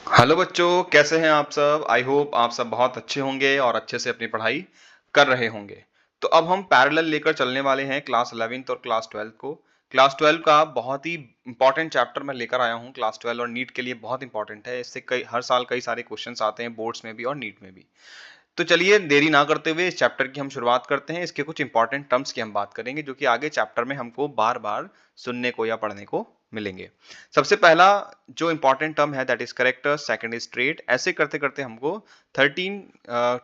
Hello बच्चों, कैसे हैं आप सब। आई होप आप सब बहुत अच्छे होंगे और अच्छे से अपनी पढ़ाई कर रहे होंगे। तो अब हम पैरेलल लेकर चलने वाले हैं क्लास 11th और क्लास 12th को। क्लास 12 का बहुत ही इंपॉर्टेंट चैप्टर मैं लेकर आया हूं। क्लास 12 और नीट के लिए बहुत इंपॉर्टेंट है। इससे कई हर साल कई सारे क्वेश्चंस आते हैं, बोर्ड्स में भी और नीट में भी। तो चलिए देरी ना करते हुए इस चैप्टर की हम शुरुआत करते हैं। इसके कुछ इंपॉर्टेंट टर्म्स की हम बात करेंगे जो कि आगे चैप्टर में हमको बार बार सुनने को या पढ़ने को मिलेंगे। सबसे पहला जो इंपॉर्टेंट टर्म है that is character, second is trait. ऐसे करते करते हमको 13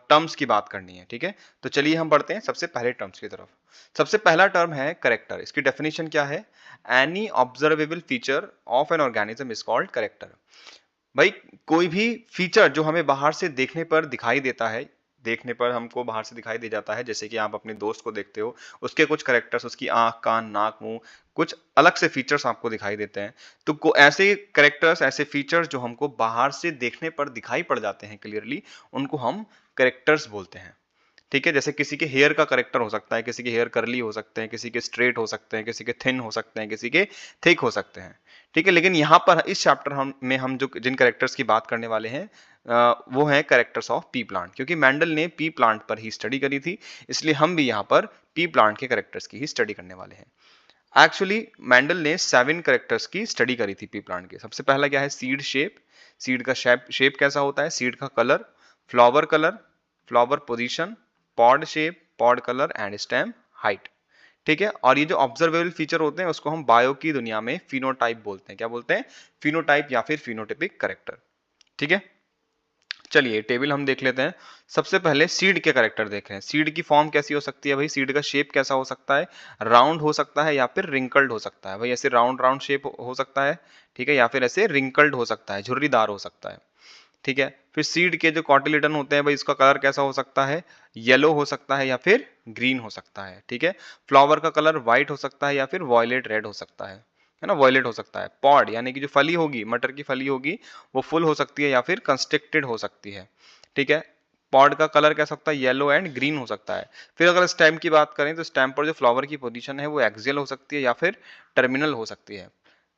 टर्म्स की बात करनी है। ठीक है, तो चलिए हम बढ़ते हैं सबसे पहले टर्म्स की तरफ। सबसे पहला टर्म है करेक्टर। इसकी डेफिनेशन क्या है? Any observable feature of an organism is called character. भाई, कोई भी फीचर जो हमें बाहर से देखने पर दिखाई देता है, देखने पर हमको बाहर से दिखाई दे जाता है, जैसे कि आप अपने दोस्त को देखते हो, उसके कुछ करेक्टर्स, उसकी आंख, कान, नाक, मुंह, कुछ अलग से फीचर्स आपको दिखाई देते हैं। तो ऐसे करेक्टर्स, ऐसे फीचर्स जो हमको बाहर से देखने पर दिखाई पड़ जाते हैं क्लियरली, उनको हम करेक्टर्स बोलते हैं। ठीक है, जैसे किसी के हेयर का करेक्टर हो सकता है, किसी के हेयर कर्ली हो सकते हैं, किसी के स्ट्रेट हो सकते हैं, किसी के थिन हो सकते हैं, किसी के थिक हो सकते हैं। ठीक है, लेकिन यहाँ पर इस चैप्टर हम जो जिन करेक्टर्स की बात करने वाले हैं वो है करेक्टर्स ऑफ पी प्लांट, क्योंकि मैंडल ने पी प्लांट पर ही स्टडी करी थी, इसलिए हम भी यहाँ पर पी प्लांट के करेक्टर्स की ही स्टडी करने वाले हैं। एक्चुअली मैंडल ने 7 करेक्टर्स की स्टडी करी थी पी प्लांट के। सबसे पहला क्या है? Seed shape. सीड का शेप कैसा होता है? सीड का colour, flower position, pod shape, pod colour and stem height. ठीक है, और ये जो ऑब्जर्वेबल फीचर होते हैं उसको हम बायो की दुनिया में फिनोटाइप बोलते हैं। क्या बोलते हैं? फिनोटाइप या फिर फिनोटिपिक करेक्टर। ठीक है, चलिए टेबल हम देख लेते हैं। सबसे पहले सीड के करेक्टर देख रहे हैं। सीड की फॉर्म कैसी हो सकती है भाई? सीड का शेप कैसा हो सकता है? राउंड हो सकता है या फिर रिंकल्ड हो सकता है। भाई ऐसे राउंड राउंड शेप हो सकता है, ठीक है, या फिर ऐसे रिंकल्ड हो सकता है, झुर्रीदार हो सकता है। ठीक है, फिर सीड के जो कॉटिलिडन होते हैं भाई, इसका कलर कैसा हो सकता है? येलो हो सकता है या फिर ग्रीन हो सकता है। ठीक है, फ्लावर का कलर व्हाइट हो सकता है या फिर वॉयलेट रेड हो सकता है ना, वॉयलेट हो सकता है। पॉड यानी कि जो फली होगी, मटर की फली होगी, वो फुल हो सकती है या फिर कंस्ट्रिक्टेड हो सकती है। ठीक है, पॉड का कलर कैसा सकता है? येलो एंड ग्रीन हो सकता है। फिर अगर स्टेम की बात करें तो स्टेम पर जो फ्लावर की पोजीशन है वो एक्सियल हो सकती है या फिर टर्मिनल हो सकती है।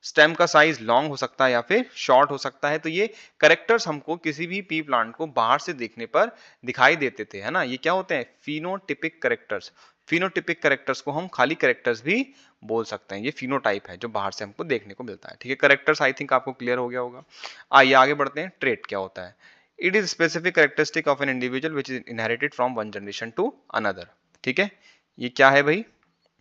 स्टेम का साइज लॉन्ग हो सकता है या फिर शॉर्ट हो सकता है। तो ये करेक्टर्स हमको किसी भी पी प्लांट को बाहर से देखने पर दिखाई देते थे, है ना। ये क्या होते हैं? Phenotypic characters. फिनोटिपिक करेक्टर्स को हम खाली करेक्टर्स भी बोल सकते हैं। ये फिनोटाइप है जो बाहर से हमको देखने को मिलता है। ठीक है, करेक्टर्स आई थिंक आपको क्लियर हो गया होगा। आइए आगे बढ़ते हैं। ट्रेट क्या होता है? It is specific characteristic of an individual which is inherited from one generation to another. ठीक है, ये क्या है भाई?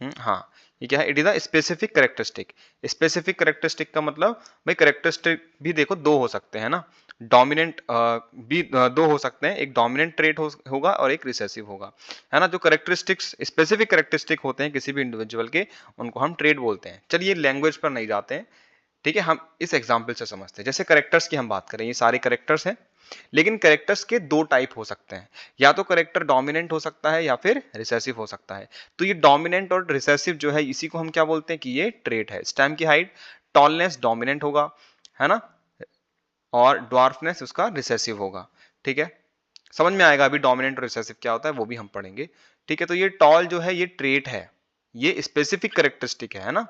हाँ, ये क्या है? It is a specific characteristic. Specific characteristic का मतलब भाई, कैरेक्टरिस्टिक भी देखो दो हो सकते हैं ना। डोमिनेंट भी दो हो सकते हैं। एक डोमिनेंट ट्रेट होगा और एक रिसेसिव होगा, है ना। जो कैरेक्टरिस्टिक्स स्पेसिफिक कैरेक्टरिस्टिक होते हैं किसी भी इंडिविजुअल के, उनको हम ट्रेट बोलते हैं। चलिए लैंग्वेज पर नहीं जाते हैं, ठीक है, हम इस एग्जाम्पल से समझते हैं। जैसे करेक्टर्स की हम बात करें, ये सारे करेक्टर्स हैं, लेकिन करेक्टर्स के दो टाइप हो सकते हैं। या तो करेक्टर डोमिनेंट हो सकता है या फिर रिसेसिव हो सकता है। तो ये डोमिनेंट और रिसेसिव जो है, इसी को हम क्या बोलते हैं कि ये ट्रेट है। स्टेम की हाइट, टॉलनेस डोमिनेंट होगा, है ना, और ड्वार्फनेस उसका रिसेसिव होगा। ठीक है, समझ में आएगा अभी डोमिनेंट और रिसेसिव क्या होता है, वो भी हम पढ़ेंगे। ठीक है, तो ये टॉल जो है ये ट्रेट है, ये स्पेसिफिक करेक्टरिस्टिक है ना।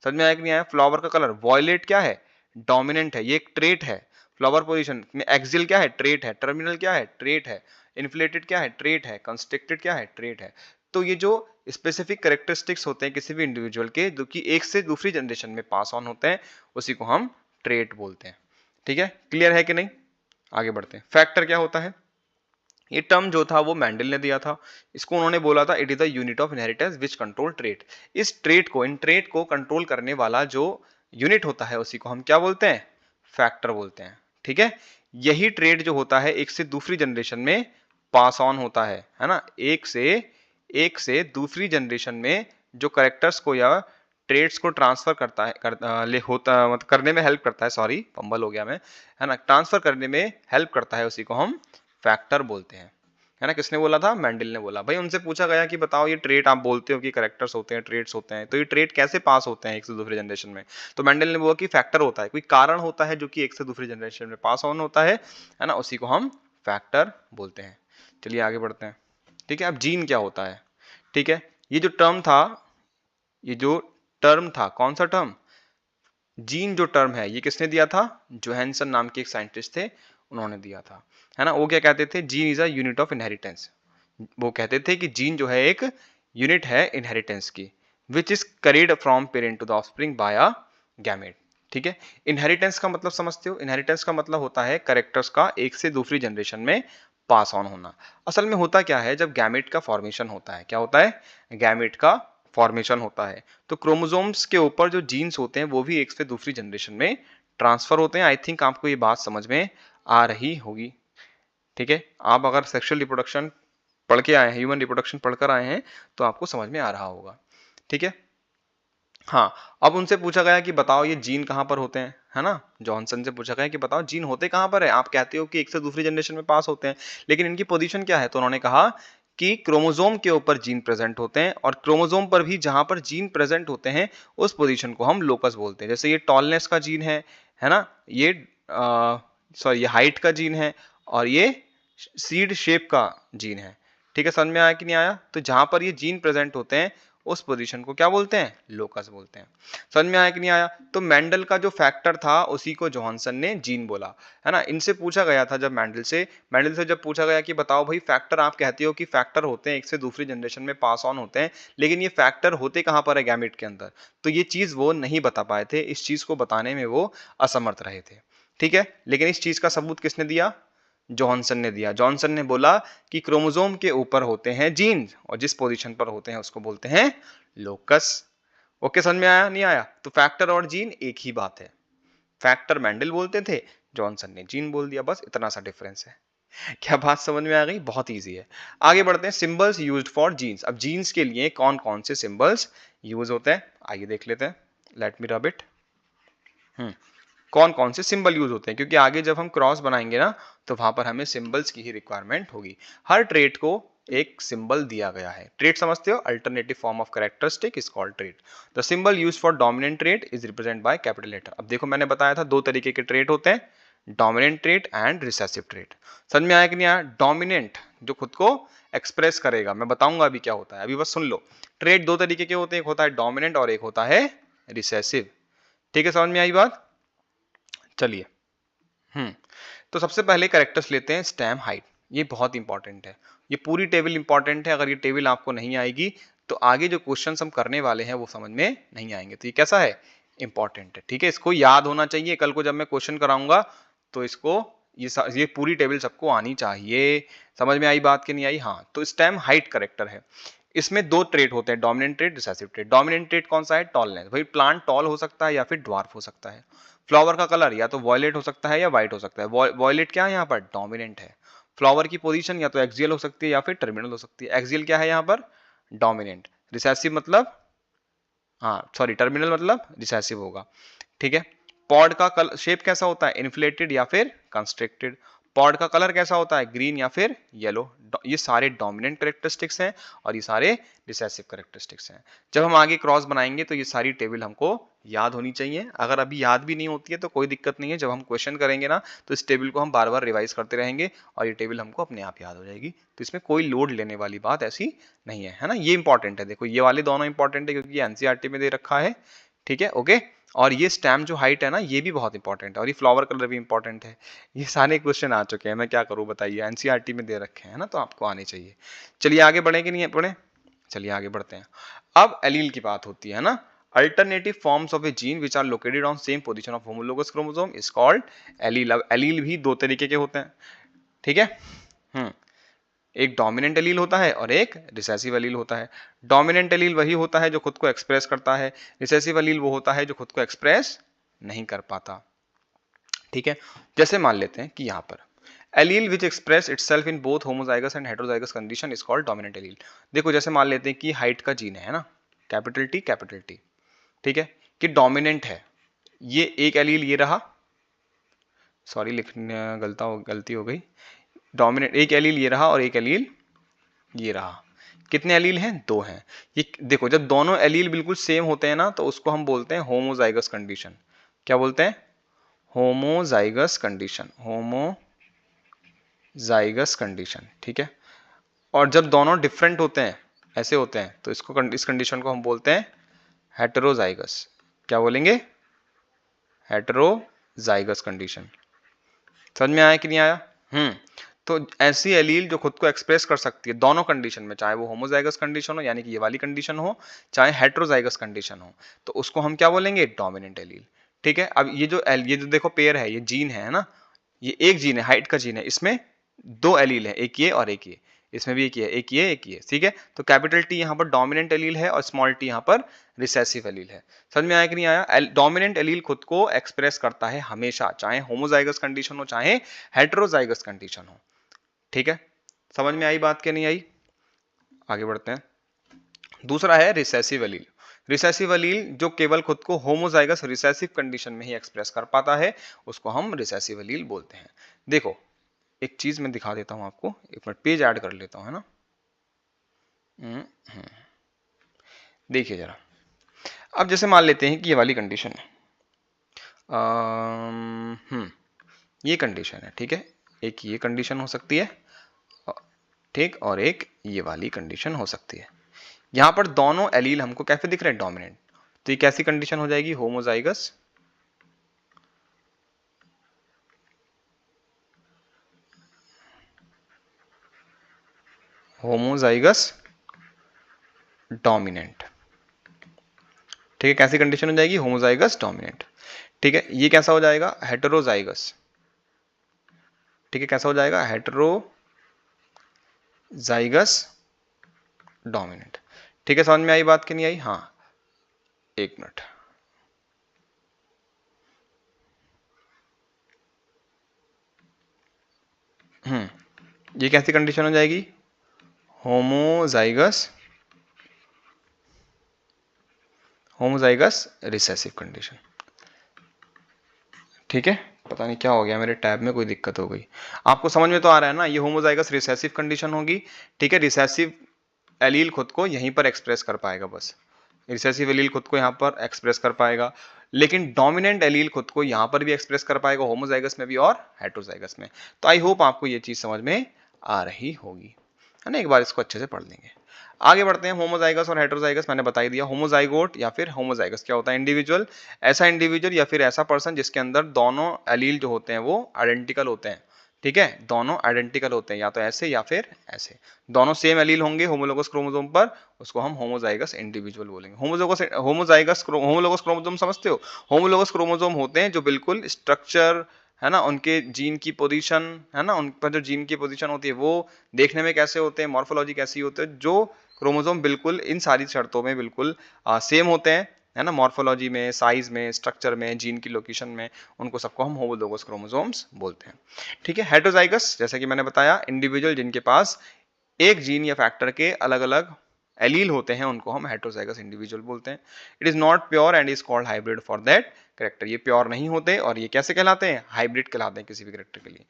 समझ में आया कि नहीं आया? फ्लावर का कलर वॉयलेट क्या है? डोमिनेंट है, ये एक ट्रेट है। फ्लावर पोजीशन में एक्सियल क्या है? ट्रेट है। टर्मिनल क्या है? ट्रेट है। इन्फ्लेटेड क्या है? ट्रेट है। कंस्ट्रिक्टेड क्या है? ट्रेट है। तो ये जो स्पेसिफिक करेक्टरिस्टिक्स होते हैं किसी भी इंडिविजुअल के, जो कि एक से दूसरी जनरेशन में पास ऑन होते हैं, उसी को हम ट्रेट बोलते हैं। ठीक है, क्लियर है कि नहीं? आगे बढ़ते हैं। फैक्टर क्या होता है? ये टर्म जो था वो मैंडल ने दिया था। इसको उन्होंने बोला था it is the unit of inheritance which control trait. इस ट्रेट को, इन ट्रेट को कंट्रोल करने वाला जो यूनिट होता है उसी को हम क्या बोलते हैं? फैक्टर बोलते हैं। ठीक है, यही ट्रेट जो होता है एक से दूसरी जनरेशन में पास ऑन होता है ना। एक से दूसरी जनरेशन में जो करेक्टर्स को या ट्रेड्स को ट्रांसफर करता है मतलब करने में हेल्प करता है, सॉरी पंबल हो गया मैं, है ना, ट्रांसफर करने में हेल्प करता है, उसी को हम फैक्टर बोलते हैं। है ना, किसने बोला था? मैंडल ने बोला। भाई उनसे पूछा गया कि बताओ ये ट्रेट आप बोलते हो कि करेक्टर्स होते हैं, ट्रेट्स होते हैं, तो ये ट्रेट कैसे पास होते हैं एक से दूसरे जनरेशन में? तो मैंडल ने बोला कि फैक्टर होता है, कोई कारण होता है जो कि एक से दूसरी जनरेशन में पास ऑन होता है ना, उसी को हम फैक्टर बोलते हैं। चलिए आगे बढ़ते हैं। ठीक है, अब जीन क्या होता है? ठीक है, ये जो टर्म था, ये जो टर्म था, कौन सा टर्म? जीन जो टर्म है ये किसने दिया था? जोहानसन नाम के एक साइंटिस्ट थे, उन्होंने दिया था, है ना। वो क्या कहते थे? Gene is a unit of inheritance. वो कहते थे कि जीन जो है एक यूनिट है इनहेरिटेंस की, which is carried from parent to the offspring by a gamete. ठीक है, इनहेरिटेंस का मतलब समझते हो? इनहेरिटेंस का मतलब होता है कैरेक्टर्स का एक से दूसरी जनरेशन में पास ऑन होना। असल में होता क्या है, जब गैमेट का फॉर्मेशन होता है, क्या होता है? गैमेट का फॉर्मेशन होता है, तो क्रोमोसोम्स के ऊपर जो जीन्स होते हैं वो भी एक से दूसरी जनरेशन में ट्रांसफर होते हैं। आई थिंक आपको ये बात समझ में आ रही होगी। ठीक है, आप अगर सेक्सुअल रिप्रोडक्शन पढ़ के आए हैं, ह्यूमन रिप्रोडक्शन पढ़कर आए हैं, तो आपको समझ में आ रहा होगा। ठीक है, हाँ। अब उनसे पूछा गया कि बताओ ये जीन कहाँ पर होते हैं, है ना। जॉनसन से पूछा गया कि बताओ जीन होते कहाँ पर है, आप कहते हो कि एक से दूसरी जनरेशन में पास होते हैं, लेकिन इनकी पोजीशन क्या है? तो उन्होंने कहा कि क्रोमोसोम के ऊपर जीन प्रेजेंट होते हैं, और क्रोमोसोम पर भी जहां पर जीन प्रेजेंट होते हैं उस पोजीशन को हम लोकस बोलते हैं। जैसे ये टॉलनेस का जीन है ना, ये सॉरी ये हाइट का जीन है, और ये सीड शेप का जीन है। ठीक है, समझ में आया कि नहीं आया? तो जहां पर ये जीन प्रेजेंट होते हैं उस पोजीशन को क्या बोलते हैं? लोकस बोलते हैं। समझ में आया कि नहीं आया? तो मेंडल का जो फैक्टर था उसी को जोहानसन ने जीन बोला, है ना। इनसे पूछा गया था जब मेंडल से जब पूछा गया कि बताओ भाई फैक्टर, आप कहते हो कि फैक्टर होते हैं एक से दूसरी जनरेशन में पास ऑन होते हैं, लेकिन ये फैक्टर होते कहां पर है गैमेट के अंदर? तो ये चीज वो नहीं बता पाए थे, इस चीज को बताने में वो असमर्थ रहे थे। ठीक है, लेकिन इस चीज का सबूत किसने दिया? जॉनसन ने दिया। जॉनसन ने बोला कि क्रोमोसोम के ऊपर होते हैं जीन, और जिस पोजीशन पर होते हैं उसको बोलते हैं लोकस। ओके, समझ में आया नहीं आया? तो फैक्टर और जीन एक ही बात है। फैक्टर मेंडल बोलते थे, जॉनसन ने जीन बोल दिया, बस इतना सा डिफरेंस है। क्या बात समझ में आ गई? बहुत इजी है। आगे बढ़ते हैं, सिंबल्स यूज्ड फॉर जीन्स। अब जीन्स के लिए कौन कौन से सिंबल्स यूज होते हैं, आइए देख लेते हैं। Let me rub it. कौन कौन से सिंबल यूज होते हैं, क्योंकि आगे जब हम क्रॉस बनाएंगे ना, तो वहां पर हमें सिंबल्स की ही रिक्वायरमेंट होगी। हर ट्रेट को एक सिंबल दिया गया है। ट्रेट समझते हो? Alternative form of characteristic is called trait. The symbol used for dominant trait is represent by capital letter. अब देखो, मैंने बताया था दो तरीके के ट्रेट होते हैं, dominant trait and recessive trait. समझ में आया कि नहीं आया? डोमिनेंट जो खुद को एक्सप्रेस करेगा, मैं बताऊंगा अभी क्या होता है, अभी बस सुन लो। ट्रेट दो तरीके के होते हैं, एक होता है डोमिनेंट और एक होता है रिसेसिव। ठीक है, समझ में आई बात? चलिए, तो सबसे पहले कैरेक्टर्स लेते हैं स्टेम हाइट। ये बहुत इंपॉर्टेंट है, ये पूरी टेबल इंपॉर्टेंट है। अगर ये टेबल आपको नहीं आएगी तो आगे जो क्वेश्चंस हम करने वाले हैं वो समझ में नहीं आएंगे। तो ये कैसा है? इंपॉर्टेंट है। ठीक है, इसको याद होना चाहिए। कल को जब मैं क्वेश्चन कराऊंगा तो इसको ये पूरी टेबल सबको आनी चाहिए। समझ में आई बात कि नहीं आई? हाँ, तो स्टेम हाइट करेक्टर है। इसमें दो ट्रेट होते हैं, dominant trait, recessive trait. Dominant trait कौन सा है? टॉलनेस। भाई प्लांट टॉल हो सकता है या फिर ड्वार्फ हो सकता है। फ्लावर का कलर या तो वॉयलेट हो सकता है या व्हाइट हो सकता है। वॉयलेट क्या है यहाँ पर? डोमिनेंट है। फ्लावर की पोजीशन या तो एक्सियल हो सकती है या फिर टर्मिनल हो सकती है। एक्सियल क्या है यहाँ पर? डोमिनेंट। रिसेसिव मतलब, हाँ सॉरी, टर्मिनल मतलब रिसेसिव होगा। ठीक है, पॉड का शेप कैसा होता है? इन्फ्लेटेड या फिर कंस्ट्रिक्टेड। पॉड का कलर कैसा होता है? ग्रीन या फिर येलो। ये सारे डोमिनेंट कैरेक्टरिस्टिक्स हैं और ये सारे रिसेसिव कैरेक्टरिस्टिक्स हैं। जब हम आगे क्रॉस बनाएंगे तो ये सारी टेबल हमको याद होनी चाहिए। अगर अभी याद भी नहीं होती है तो कोई दिक्कत नहीं है, जब हम क्वेश्चन करेंगे ना तो इस टेबल को हम बार बार रिवाइज करते रहेंगे और ये टेबल हमको अपने आप याद हो जाएगी। तो इसमें कोई लोड लेने वाली बात ऐसी नहीं है ना। ये इंपॉर्टेंट है, देखो ये वाले दोनों इंपॉर्टेंट है क्योंकि एनसीईआरटी में दे रखा है। ठीक है, ओके। और ये स्टैम्प जो हाइट है ना, ये भी बहुत इंपॉर्टेंट है, और ये फ्लावर कलर भी इंपॉर्टेंट है। ये सारे क्वेश्चन आ चुके हैं, मैं क्या करूं बताइए, एनसीईआरटी में दे रखे हैं ना, तो आपको आने चाहिए। चलिए आगे बढ़े कि नहीं बढ़े? चलिए आगे बढ़ते हैं। अब एलील की बात होती है ना। Alternative forms of a gene which are located on same position of homologous chromosome is called allele. अब एलील भी दो तरीके के होते हैं। ठीक है, एक डोमिनेंट एलील होता है और एक रिसेसिव एलील होता है। डोमिनेंट एलील वही होता है जो खुद को एक्सप्रेस करता है, रिसेसिव एलील वो होता है जो खुद को एक्सप्रेस नहीं कर पाता। ठीक है, जैसे मान लेते हैं कि यहाँ पर allele which express itself in both homozygous and heterozygous condition is called dominant allele. देखो जैसे मान लेते हैं कि हाइट का जीन है ना, कैपिटल टी। ठीक है, कि डोमिनेंट है, ये एक एलील ये रहा, सॉरी लिखने गलती हो गई। डोमिनेंट एक एलील ये रहा और एक एलील ये रहा। कितने एलील हैं? दो हैं। ये देखो, जब दोनों एलील बिल्कुल सेम होते हैं ना तो उसको हम बोलते हैं होमोजाइगस कंडीशन। क्या बोलते हैं? Homozygous condition. Homozygous condition. ठीक है, और जब दोनों डिफरेंट होते हैं, ऐसे होते हैं, तो इस कंडीशन को हम बोलते हैं हेटेरोजाइगस। क्या बोलेंगे? Heterozygous condition. समझ में आया कि नहीं आया? तो ऐसी एलील जो खुद को एक्सप्रेस कर सकती है दोनों कंडीशन में, चाहे वो होमोजाइगस कंडीशन हो यानी कि ये वाली कंडीशन हो, चाहे हेटेरोजाइगस कंडीशन हो, तो उसको हम क्या बोलेंगे? Dominant allele. ठीक है, अब ये जो देखो पेयर है, ये जीन है ना, ये एक जीन है, हाइट का जीन है, इसमें दो एलील है, एक ये और एक ये, इसमें भी एक ये, एक ये, एक ये। ठीक है, तो कैपिटल टी यहाँ पर डोमिनेंट एलील है और स्मॉल टी यहाँ पर रिसेसिव एलील है। समझ में आया कि नहीं आया? डोमिनेंट एलील खुद को एक्सप्रेस करता है हमेशा, चाहे होमोजाइगस कंडीशन हो चाहे हेटेरोजाइगस कंडीशन हो। ठीक है, समझ में आई बात कि नहीं आई? आगे बढ़ते हैं। दूसरा है रिसेसिव एलील। रिसेसिव एलील जो केवल खुद को होमोजाइगस रिसेसिव कंडीशन में ही एक्सप्रेस कर पाता है, उसको हम रिसेसिव एलील बोलते हैं। देखो एक चीज मैं दिखा देता हूं आपको, एक मिनट पेज ऐड कर लेता हूं, है ना। देखिए जरा, अब जैसे मान लेते हैं कि ये वाली कंडीशन है, ये कंडीशन है, ठीक है, एक ये कंडीशन हो सकती है, ठीक, और एक ये वाली कंडीशन हो सकती है। यहां पर दोनों एलील हमको कैसे दिख रहे हैं? डोमिनेंट। तो ये कैसी कंडीशन हो जाएगी? Homozygous dominant. ठीक है, कैसी कंडीशन हो जाएगी? Homozygous dominant. ठीक है, ये कैसा हो जाएगा? हेटेरोजाइगस। ठीक है, कैसा हो जाएगा? Heterozygous dominant. ठीक है, समझ में आई बात कि नहीं आई? हाँ, एक मिनट, ये कैसी कंडीशन हो जाएगी? Homozygous recessive condition. ठीक है, पता नहीं क्या हो गया, मेरे टैब में कोई दिक्कत हो गई। आपको समझ में तो आ रहा है ना, ये होमोजाइगस रिसेसिव कंडीशन होगी। ठीक है, रिसेसिव एलील खुद को यहीं पर एक्सप्रेस कर पाएगा, बस रिसेसिव एलील खुद को यहाँ पर एक्सप्रेस कर पाएगा, लेकिन डोमिनेंट एलील खुद को यहाँ पर भी एक्सप्रेस कर पाएगा, होमोजाइगस में भी और हेटेरोजाइगस में। तो आई होप आपको ये चीज समझ में आ रही होगी, है ना। एक बार इसको अच्छे से पढ़ लेंगे। आगे बढ़ते हैं। होमोजाइगस और हेटेरोजाइगस मैंने बता ही दिया। होमोजाइगोट या फिर होमोजाइगस क्या होता है? इंडिविजुअल, ऐसा इंडिविजुअल या फिर ऐसा पर्सन जिसके अंदर दोनों एलील जो होते हैं वो आइडेंटिकल होते हैं। ठीक है, दोनों आइडेंटिकल होते हैं, या तो ऐसे या फिर ऐसे, दोनों सेम एलील होंगे होमोलोगस क्रोमोसोम पर, उसको हम होमोजाइगस इंडिविजुअल बोलेंगे। होमोलोगस क्रोमोसोम समझते हो? होमोलोगस क्रोमोसोम होते हैं जो बिल्कुल स्ट्रक्चर, है ना, उनके जीन की पोजीशन, है ना, उन पर जो जीन की पोजीशन होती है वो देखने में कैसे होते हैं, मॉर्फोलॉजी कैसी होती है, जो क्रोमोसोम बिल्कुल इन सारी शर्तों में बिल्कुल सेम होते हैं, है ना, मॉर्फोलॉजी में, साइज में, स्ट्रक्चर में, जीन की लोकेशन में, उनको सबको हम होमोलोगस क्रोमोसोम्स बोलते हैं। ठीक है, हेटेरोजाइगस जैसे कि मैंने बताया, इंडिविजुअल जिनके पास एक जीन या फैक्टर के अलग अलग एलील होते हैं, उनको हम हेटेरोजाइगस इंडिविजुअल बोलते हैं। It is not pure and is called hybrid for that character. ये प्योर नहीं होते और ये कैसे कहलाते हैं? हाइब्रिड कहलाते हैं किसी भी कैरेक्टर के लिए।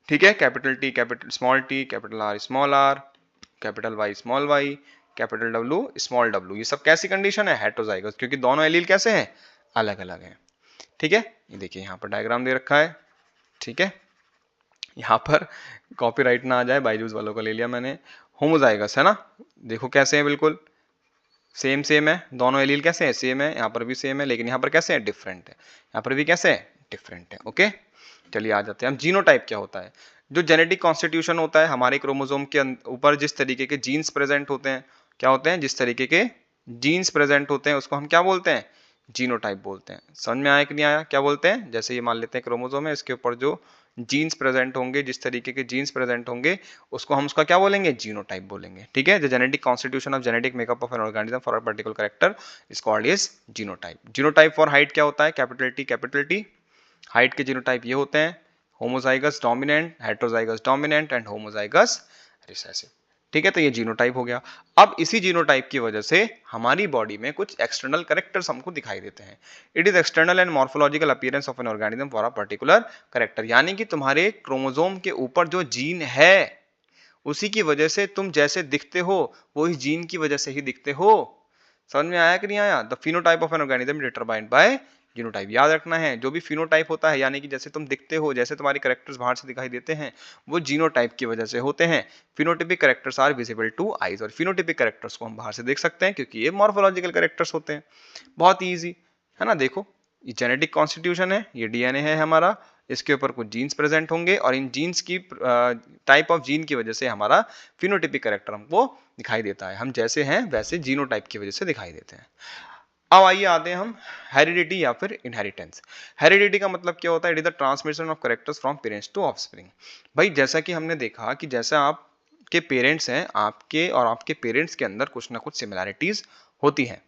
ठीक है, capital T capital small T, capital R small R, capital Y small Y, capital W small W, ये सब कैसी कंडीशन है? हेटेरोजाइगस, क्योंकि दोनों एलील कैसे हैं? अलग अलग हैं। ठीक है, ये देखिए यहाँ पर डायग्राम दे रखा है। ठीक है, यहाँ पर कॉपीराइट ना आ जाए, बायजूस वालों का ले लिया मैंने। होमोजाइगस है ना, देखो कैसे हैं, बिल्कुल सेम सेम है, दोनों एलील कैसे हैं? सेम है, यहाँ पर भी सेम है, लेकिन यहाँ पर कैसे है? डिफरेंट है। यहाँ पर भी कैसे है? डिफरेंट है। ओके, चलिए आ जाते हैं हम। जीनोटाइप क्या होता है? जो जेनेटिक कॉन्स्टिट्यूशन होता है हमारे क्रोमोसोम के ऊपर, जिस तरीके के जीन्स प्रेजेंट होते हैं, क्या होते हैं? जिस तरीके के जीन्स प्रेजेंट होते हैं उसको हम क्या बोलते हैं? जीनोटाइप बोलते हैं। समझ में आया कि नहीं आया? क्या बोलते हैं? जैसे ये मान लेते हैं क्रोमोसोम है, इसके ऊपर जो जीन्स प्रेजेंट होंगे, जिस तरीके के जीन्स प्रेजेंट होंगे, उसको हम उसका क्या बोलेंगे? जीनोटाइप बोलेंगे। ठीक है, the genetic constitution of genetic makeup of an organism for a particular character is called as genotype. Genotype for height क्या होता है? Capital T capital T. Height के जीनोटाइप ये होते हैं: homozygous dominant, heterozygous dominant and homozygous recessive. ठीक है, तो ये जीनोटाइप हो गया। अब इसी जीनोटाइप की वजह से हमारी बॉडी में कुछ एक्सटर्नल कैरेक्टर्स हमको दिखाई देते हैं। It is external and morphological appearance of an organism for a particular character, यानी कि तुम्हारे क्रोमोसोम के ऊपर जो जीन है उसी की वजह से तुम जैसे दिखते हो, वो इस जीन की वजह से ही दिखते हो। समझ में आया कि नहीं आया? The phenotype of an organism determined by genotype. याद रखना है, जो भी फिनोटाइप होता है, यानी कि जैसे तुम दिखते हो, जैसे तुम्हारे कैरेक्टर्स बाहर से दिखाई देते हैं, वो जीनोटाइप की वजह से होते हैं। Phenotypic characters are visible to eyes, और फिनोटिपिक कैरेक्टर्स को हम बाहर से देख सकते हैं क्योंकि ये मॉर्फोलॉजिकल कैरेक्टर्स होते हैं। बहुत ईजी है ना। देखो ये जेनेटिक कॉन्स्टिट्यूशन है, ये डीएनए है हमारा, इसके ऊपर कुछ जीन्स प्रेजेंट होंगे और इन जीन्स की टाइप ऑफ जीन की वजह से हमारा फिनोटाइपिक कैरेक्टर हमको दिखाई देता है। हम जैसे हैं वैसे जीनोटाइप की वजह से दिखाई देते हैं। अब आइए आते हैं हम हेरिडिटी या फिर इनहेरिटेंस। हेरिडिटी का मतलब क्या होता है? It is the transmission of characters from parents to offspring. भाई जैसा कि हमने देखा कि जैसा आपके पेरेंट्स हैं, आपके और आपके पेरेंट्स के अंदर कुछ ना कुछ सिमिलैरिटीज होती हैं।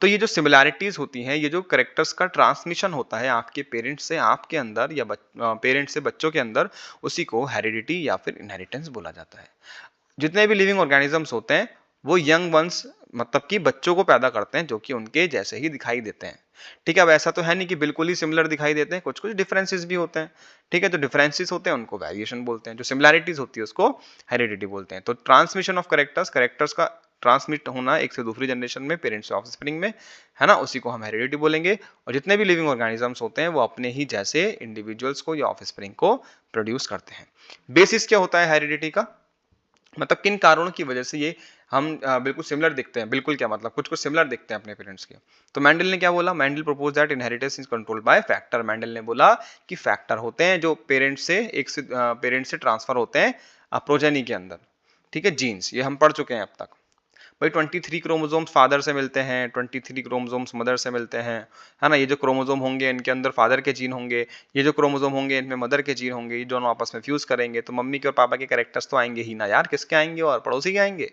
तो ये जो सिमिलैरिटीज होती हैं, ये जो कैरेक्टर्स का ट्रांसमिशन होता है आपके पेरेंट्स से आपके अंदर या पेरेंट्स से बच्चों के अंदर, उसी को हेरिडिटी या फिर इनहेरिटेंस बोला जाता है। जितने भी लिविंग ऑर्गेनिजम्स होते हैं वो यंग वंस मतलब कि बच्चों को पैदा करते हैं जो कि उनके जैसे ही दिखाई देते हैं। ठीक है, अब ऐसा तो है नहीं कि बिल्कुल ही सिमिलर दिखाई देते हैं, कुछ कुछ डिफरेंसेस भी होते हैं। ठीक है, जो डिफरेंसेस होते हैं उनको वेरिएशन बोलते हैं, जो सिमिलैरिटीज होती है उसको हेरिडिटी बोलते हैं। तो ट्रांसमिशन ऑफ कैरेक्टर्स, कैरेक्टर्स का ट्रांसमिट होना एक से दूसरी जनरेशन में पेरेंट्स से ऑफस्प्रिंग में, है ना, उसी को हम हेरिडिटी बोलेंगे। और जितने भी लिविंग ऑर्गेनिजम्स होते हैं वो अपने ही जैसे इंडिविजुअल्स को या ऑफस्प्रिंग को प्रोड्यूस करते हैं। बेसिस क्या होता है हेरिडिटी का? मतलब किन कारणों की वजह से ये हम बिल्कुल सिमिलर दिखते हैं? बिल्कुल क्या मतलब, कुछ कुछ सिमिलर दिखते हैं अपने पेरेंट्स के। तो मेंडल ने क्या बोला? Mendel propose that inheritance is controlled by factor. Mendel ने बोला कि फैक्टर होते हैं जो पेरेंट्स से पेरेंट से ट्रांसफर होते हैं प्रोजेनी के अंदर। ठीक है, जीन्स, ये हम पढ़ चुके हैं अब तक। भाई 23 क्रोमोसोम्स फादर से मिलते हैं, 23 क्रोमोसोम्स मदर से मिलते हैं, है ना। ये जो क्रोमोसोम होंगे इनके अंदर फादर के जीन होंगे, ये जो क्रोमोसोम होंगे इनमें मदर के जीन होंगे, ये दोनों आपस में फ्यूज करेंगे तो मम्मी के और पापा के कैरेक्टर्स तो आएंगे ही ना यार, किसके आएंगे? और पड़ोसी के आएंगे।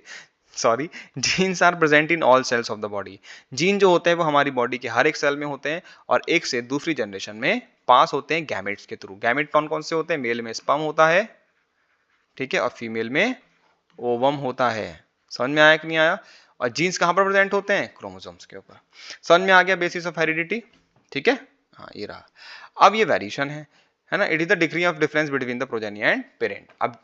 Sorry, genes are present in all cells of the body. Gene जो होते हैं वो हमारी बॉडी के हर एक सेल में होते हैं और एक से दूसरी जनरेशन में पास होते हैं गैमेट्स के थ्रू। गैमेट कौन कौन से होते हैं? मेल में स्पर्म होता है, ठीक है, और फीमेल में ओवम होता है। समझ में आया कि नहीं आया? और जीन्स कहां पर प्रेजेंट होते हैं? क्रोमोसोम्स के ऊपर। समझ में आ गया बेसिस ऑफ हेरिडिटी? ठीक है, हाँ ये रहा। अब ये वेरिएशन है ना, it is the degree of difference between the progeny and parent. अब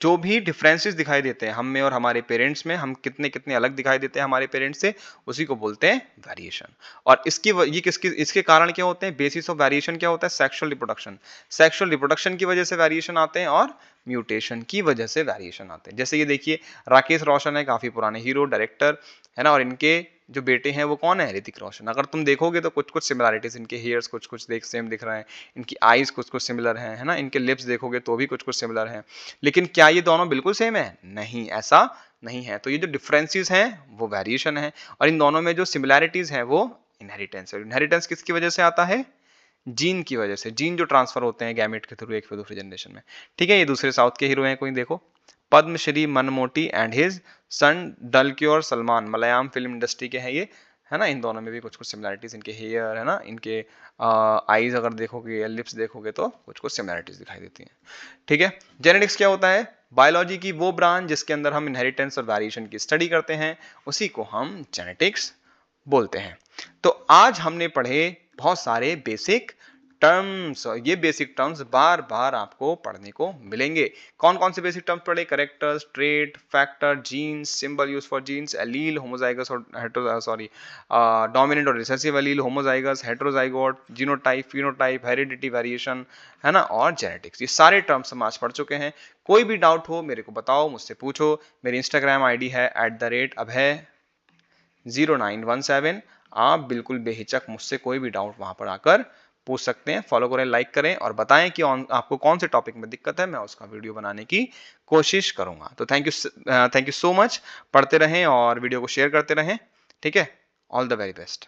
जो भी डिफरेंसेस दिखाई देते हैं हम में और हमारे पेरेंट्स में, हम कितने कितने अलग दिखाई देते हैं हमारे पेरेंट्स से, उसी को बोलते हैं वेरिएशन। और ये किसकी, इसके कारण क्या होते हैं? बेसिस ऑफ वेरिएशन क्या होता है? Sexual reproduction. सेक्सुअल रिप्रोडक्शन की वजह से वेरिएशन आते हैं और म्यूटेशन की वजह से वेरिएशन आते हैं। जैसे ये देखिए, राकेश रोशन है, काफी पुराने हीरो डायरेक्टर, है ना, और इनके जो बेटे हैं वो कौन है? ऋतिक रोशन। अगर तुम देखोगे तो कुछ कुछ सिमिलैरिटीज, इनके हेयर्स कुछ कुछ देख सेम दिख रहे हैं, इनकी आईज कुछ कुछ सिमिलर हैं, है ना, इनके लिप्स देखोगे तो भी कुछ कुछ सिमिलर हैं। लेकिन क्या ये दोनों बिल्कुल सेम है? नहीं, ऐसा नहीं है। तो ये जो डिफरेंसेस हैं वो वेरिएशन है और इन दोनों में जो सिमिलैरिटीज है वो इनहेरिटेंस है। इनहेरिटेंस किसकी वजह से आता है? जीन की वजह से। जीन जो ट्रांसफर होते हैं गैमेट के थ्रू एक से दूसरी जनरेशन में। ठीक है, ये दूसरे साउथ के हीरो हैं, कोई देखो, Padmashri Mammootty and his son Dulquer Salmaan, Malayalam film industry के हैं ये, है ना। इन दोनों में भी कुछ कुछ सिमिलैरिटीज, इनके हेयर, है ना, इनके आईज अगर देखोगे या लिप्स देखोगे तो कुछ कुछ सिमिलैरिटीज दिखाई देती हैं। ठीक है, जेनेटिक्स क्या होता है? बायोलॉजी की वो ब्रांच जिसके अंदर हम इनहेरिटेंस और वेरिएशन की स्टडी करते हैं, उसी को हम जेनेटिक्स बोलते हैं। तो आज हमने पढ़े बहुत सारे बेसिक टर्म्स, और ये बेसिक टर्म्स बार बार आपको पढ़ने को मिलेंगे। कौन कौन से बेसिक टर्म्स पढ़े? Characters, trait, factor, genes, symbol use for genes, allele, homozygous और डोमिनेंट और recessive allele, homozygous, heterozygote, genotype, phenotype, heredity, variation, है ना, और जेनेटिक्स। ये सारे टर्म्स हम आज पढ़ चुके हैं। कोई भी डाउट हो मेरे को बताओ, मुझसे पूछो। मेरी इंस्टाग्राम आईडी है @abhay0917। आप बिल्कुल बेहिचक मुझसे कोई भी डाउट वहां पर आकर पूछ सकते हैं। फॉलो करें, लाइक करें और बताएं कि आपको कौन से टॉपिक में दिक्कत है, मैं उसका वीडियो बनाने की कोशिश करूंगा। तो थैंक यू सो मच। पढ़ते रहें और वीडियो को शेयर करते रहें। ठीक है, ऑल द वेरी बेस्ट।